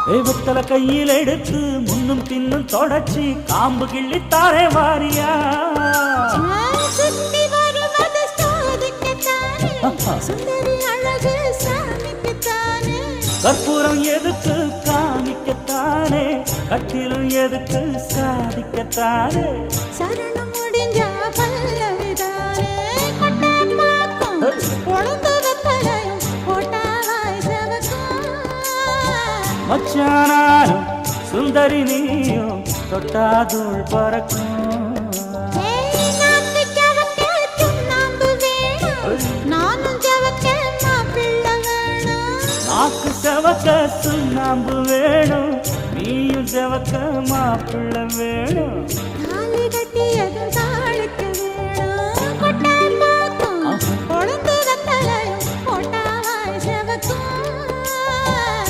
தெய்வத்தல கையில் எடுத்து முன்னும் பின்னும் தொடச்சி காம்பு கிள்ளித்தாரே வாரியா சுத்தி வருவது சாதிக்கத்தானே சுந்தரி அழகு சாமிக்குத்தானே கற்பூரம் எதுக்கு காமிக்கத்தானே கட்டிலும் எதுக்கு சாதிக்கத்தானே சரணம் முடிஞ்சா பல்லவிதானே கொட்டா பாக்கும் பொழுது வெப்பலையும் போட்டாவாய் செவக்கும் மச்சானாரும் சுந்தரி நீயும் தொட்டாதூள் பறக்கும் நாக்கு செவக்க சுண்ணாம்பு வேணும் நீயும் செவக்க மாப்பிள்ள வேணும் தாலி கட்டியதும்